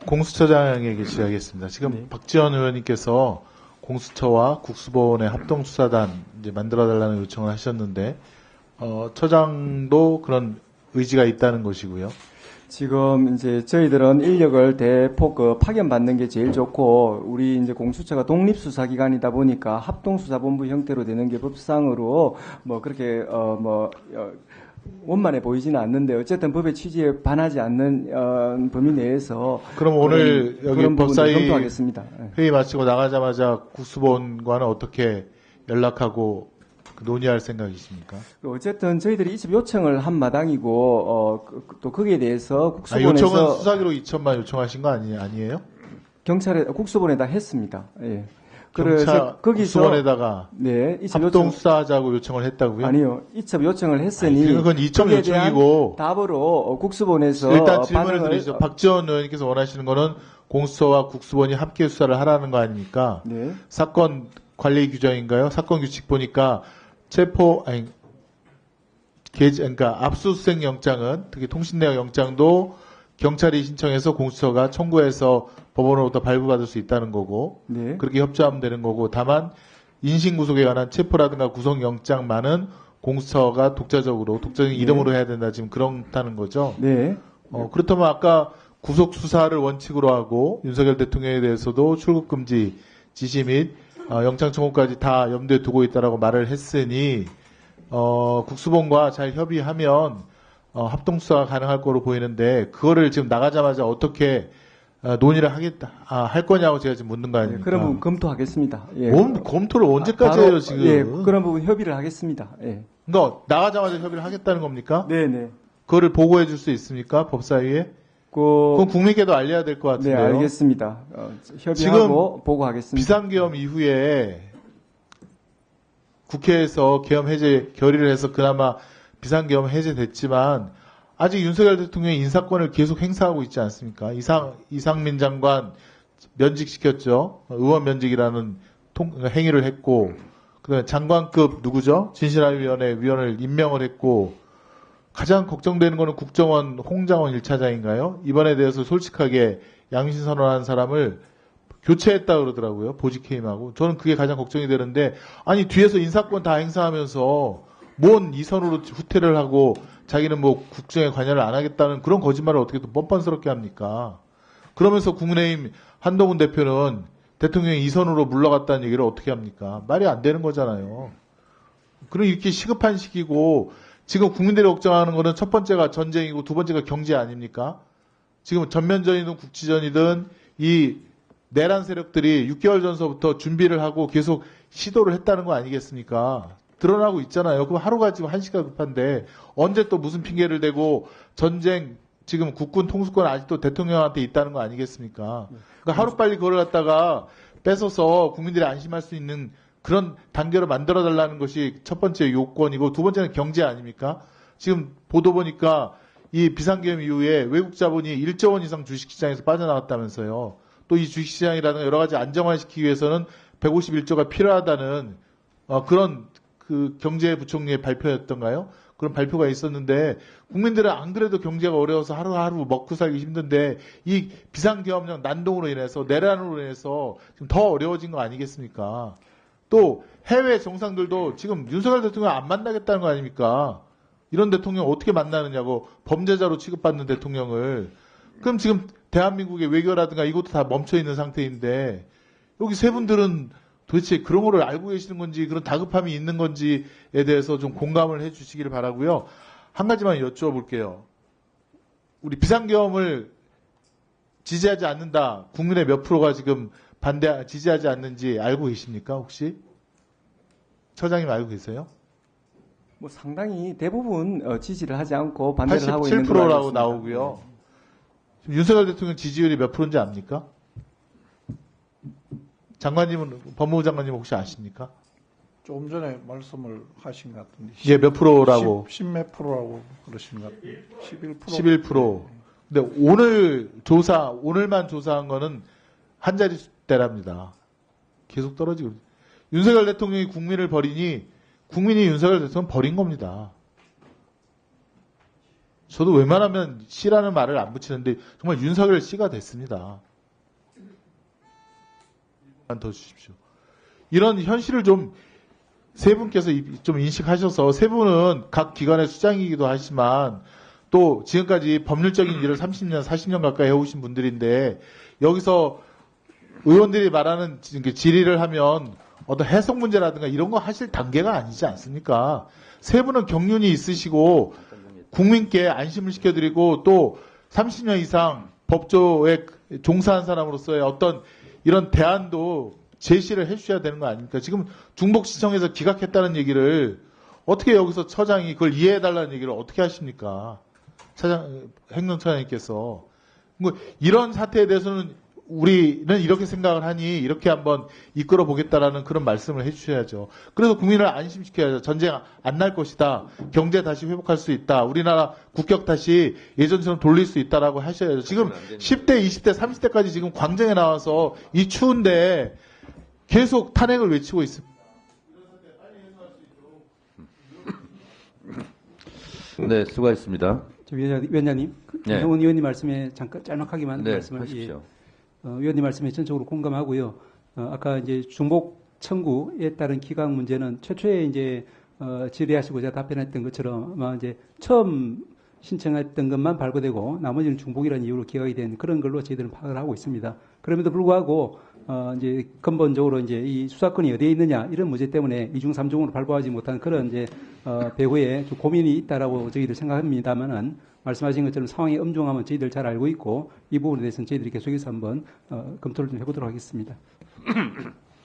공수처장에게 질의하겠습니다. 지금 네. 박지원 의원님께서 공수처와 국수본의 합동수사단 이제 만들어달라는 요청을 하셨는데, 처장도 그런 의지가 있다는 것이고요. 지금 이제 저희들은 인력을 대폭 파견받는 게 제일 좋고, 우리 이제 공수처가 독립수사기관이다 보니까 합동수사본부 형태로 되는 게 법상으로 뭐 그렇게 원만해 보이지는 않는데, 어쨌든 법의 취지에 반하지 않는 범위 내에서 그럼 오늘 여기 그런 부분도 법사위 검토하겠습니다. 회의 마치고 나가자마자 국수본과는 어떻게 연락하고 논의할 생각이십니까? 어쨌든 저희들이 이첩 요청을 한 마당이고, 또 거기에 대해서 국수본에서 요청은 수사기로 2천만 요청하신 거 아니에요? 경찰에 국수본에다 했습니다. 예. 경찰 그래서 거기서 국수본에다가 네, 이첩 합동 요청 수사하자고 요청을 했다고요? 아니요, 이첩 요청을 했으니 그건 이첩 거기에 대한 요청이고 답으로 국수본에서 일단 질문을 반응을 드리죠. 박지원 의원님께서 원하시는 거는 공수처와 국수본이 함께 수사를 하라는 거 아닙니까? 네. 사건 관리 규정인가요? 사건 규칙 보니까 그러니까 압수수색 영장은 특히 통신내역 영장도 경찰이 신청해서 공수처가 청구해서 법원으로부터 발부받을 수 있다는 거고, 네. 그렇게 협조하면 되는 거고, 다만 인신구속에 관한 체포라든가 구속영장만은 공수처가 독자적인 이름으로 해야 된다, 지금 그렇다는 거죠. 네. 그렇다면 아까 구속 수사를 원칙으로 하고 윤석열 대통령에 대해서도 출국금지 지시 및 영장 청구까지 다 염두에 두고 있다라고 말을 했으니 국수본과 잘 협의하면 합동수사가 가능할 거로 보이는데, 그거를 지금 나가자마자 어떻게 논의를 할 거냐고 제가 지금 묻는 거 아닙니까? 그런 부분 검토하겠습니다. 예. 검토를 언제까지 바로, 해요, 지금? 예, 그런 부분 협의를 하겠습니다. 예. 그러니까 나가자마자 협의를 하겠다는 겁니까? 네네. 그거를 보고해 줄 수 있습니까? 법사위에? 그건 국민께도 알려야 될 것 네, 같은데요. 알겠습니다. 협의하고 지금 보고하겠습니다. 비상계엄 이후에 국회에서 계엄 해제 결의를 해서 그나마 비상계엄 해제됐지만 아직 윤석열 대통령이 인사권을 계속 행사하고 있지 않습니까? 이상민 장관 면직시켰죠. 의원 면직이라는 행위를 했고, 그다음에 장관급 누구죠? 진실화위원회 위원을 임명을 했고, 가장 걱정되는 거는 국정원 홍장원 1차장인가요? 이번에 대해서 솔직하게 양심 선언한 사람을 교체했다 그러더라고요. 보직해임하고. 저는 그게 가장 걱정이 되는데, 아니 뒤에서 인사권 다 행사하면서 뭔 이선으로 후퇴를 하고 자기는 뭐 국정에 관여를 안 하겠다는 그런 거짓말을 어떻게 또 뻔뻔스럽게 합니까? 그러면서 국민의힘 한동훈 대표는 대통령이 이선으로 물러갔다는 얘기를 어떻게 합니까? 말이 안 되는 거잖아요. 그럼 이렇게 시급한 시기고, 지금 국민들이 걱정하는 거는 첫 번째가 전쟁이고 두 번째가 경제 아닙니까? 지금 전면전이든 국지전이든 이 내란 세력들이 6개월 전서부터 준비를 하고 계속 시도를 했다는 거 아니겠습니까? 드러나고 있잖아요. 그럼 하루가 지금 한시가 급한데 언제 또 무슨 핑계를 대고 전쟁 지금 국군 통수권 아직도 대통령한테 있다는 거 아니겠습니까? 그러니까 하루빨리 그걸 갖다가 뺏어서 국민들이 안심할 수 있는 그런 단계로 만들어달라는 것이 첫 번째 요건이고, 두 번째는 경제 아닙니까? 지금 보도 보니까 이 비상계엄 이후에 외국 자본이 1조 원 이상 주식시장에서 빠져나갔다면서요. 또 이 주식시장이라는 여러 가지 안정화시키기 위해서는 151조가 필요하다는 그런 그 경제부총리의 발표였던가요? 그런 발표가 있었는데, 국민들은 안 그래도 경제가 어려워서 하루하루 먹고 살기 힘든데 이 비상계엄령 난동으로 인해서, 내란으로 인해서 지금 더 어려워진 거 아니겠습니까? 또 해외 정상들도 지금 윤석열 대통령 안 만나겠다는 거 아닙니까? 이런 대통령 어떻게 만나느냐고, 범죄자로 취급받는 대통령을. 그럼 지금 대한민국의 외교라든가 이것도 다 멈춰있는 상태인데, 여기 세 분들은 도대체 그런 거를 알고 계시는 건지, 그런 다급함이 있는 건지에 대해서 좀 공감을 해 주시기를 바라고요. 한 가지만 여쭤볼게요. 우리 비상계엄을 지지하지 않는다, 국민의 몇 프로가 지금 지지하지 않는지 알고 계십니까, 혹시? 처장님 알고 계세요? 뭐 상당히 대부분 지지를 하지 않고 반대를 하고 있는 걸로 87%라고 알고 있습니다. 나오고요. 지금 윤석열 대통령 지지율이 몇 프로인지 압니까? 장관님은, 법무부 장관님 혹시 아십니까? 조금 전에 말씀을 하신 것 같은데. 예, 몇 프로라고? 10몇 프로라고 그러신 것 같은데. 11%. 11%. 근데 오늘만 조사한 거는 한 자릿수대랍니다. 계속 떨어지고. 윤석열 대통령이 국민을 버리니 국민이 윤석열 대통령 버린 겁니다. 저도 웬만하면 씨라는 말을 안 붙이는데 정말 윤석열 씨가 됐습니다. 더 주십시오. 이런 현실을 좀 세 분께서 좀 인식하셔서 세 분은 각 기관의 수장이기도 하지만 또 지금까지 법률적인 일을 30년, 40년 가까이 해오신 분들인데 여기서 의원들이 말하는 질의를 하면 어떤 해석 문제라든가 이런 거 하실 단계가 아니지 않습니까? 세 분은 경륜이 있으시고 국민께 안심을 시켜드리고 또 30년 이상 법조에 종사한 사람으로서의 어떤 이런 대안도 제시를 해주셔야 되는 거 아닙니까? 지금 중복시청에서 기각했다는 얘기를 어떻게 여기서 처장이 그걸 이해해달라는 얘기를 어떻게 하십니까? 행정처장님께서. 뭐 이런 사태에 대해서는 우리는 이렇게 생각을 하니 이렇게 한번 이끌어 보겠다라는 그런 말씀을 해주셔야죠. 그래서 국민을 안심시켜야죠. 전쟁 안 날 것이다. 경제 다시 회복할 수 있다. 우리나라 국격 다시 예전처럼 돌릴 수 있다라고 하셔야죠. 지금 10대, 20대, 30대까지 지금 광장에 나와서 이 추운데 계속 탄핵을 외치고 있습니다. 네, 수고하셨습니다. 위원장님, 네. 정원 의원님 말씀에 잠깐 짤막하게만 네, 말씀을 하십시오. 위원님 말씀에 전적으로 공감하고요. 아까 이제 중복 청구에 따른 기각 문제는 최초에 이제 질의하시고 제가 답변했던 것처럼 아마 이제 처음 신청했던 것만 발부되고 나머지는 중복이라는 이유로 기각이 된 그런 걸로 저희들은 파악을 하고 있습니다. 그럼에도 불구하고 이제 근본적으로 이제 이 수사권이 어디에 있느냐 이런 문제 때문에 2중 3중으로 발부하지 못한 그런 이제 배후에 좀 고민이 있다라고 저희들 생각합니다만은 말씀하신 것처럼 상황의 엄중함은 저희들 잘 알고 있고 이 부분에 대해서는 저희들이 계속해서 한번 검토를 좀 해보도록 하겠습니다.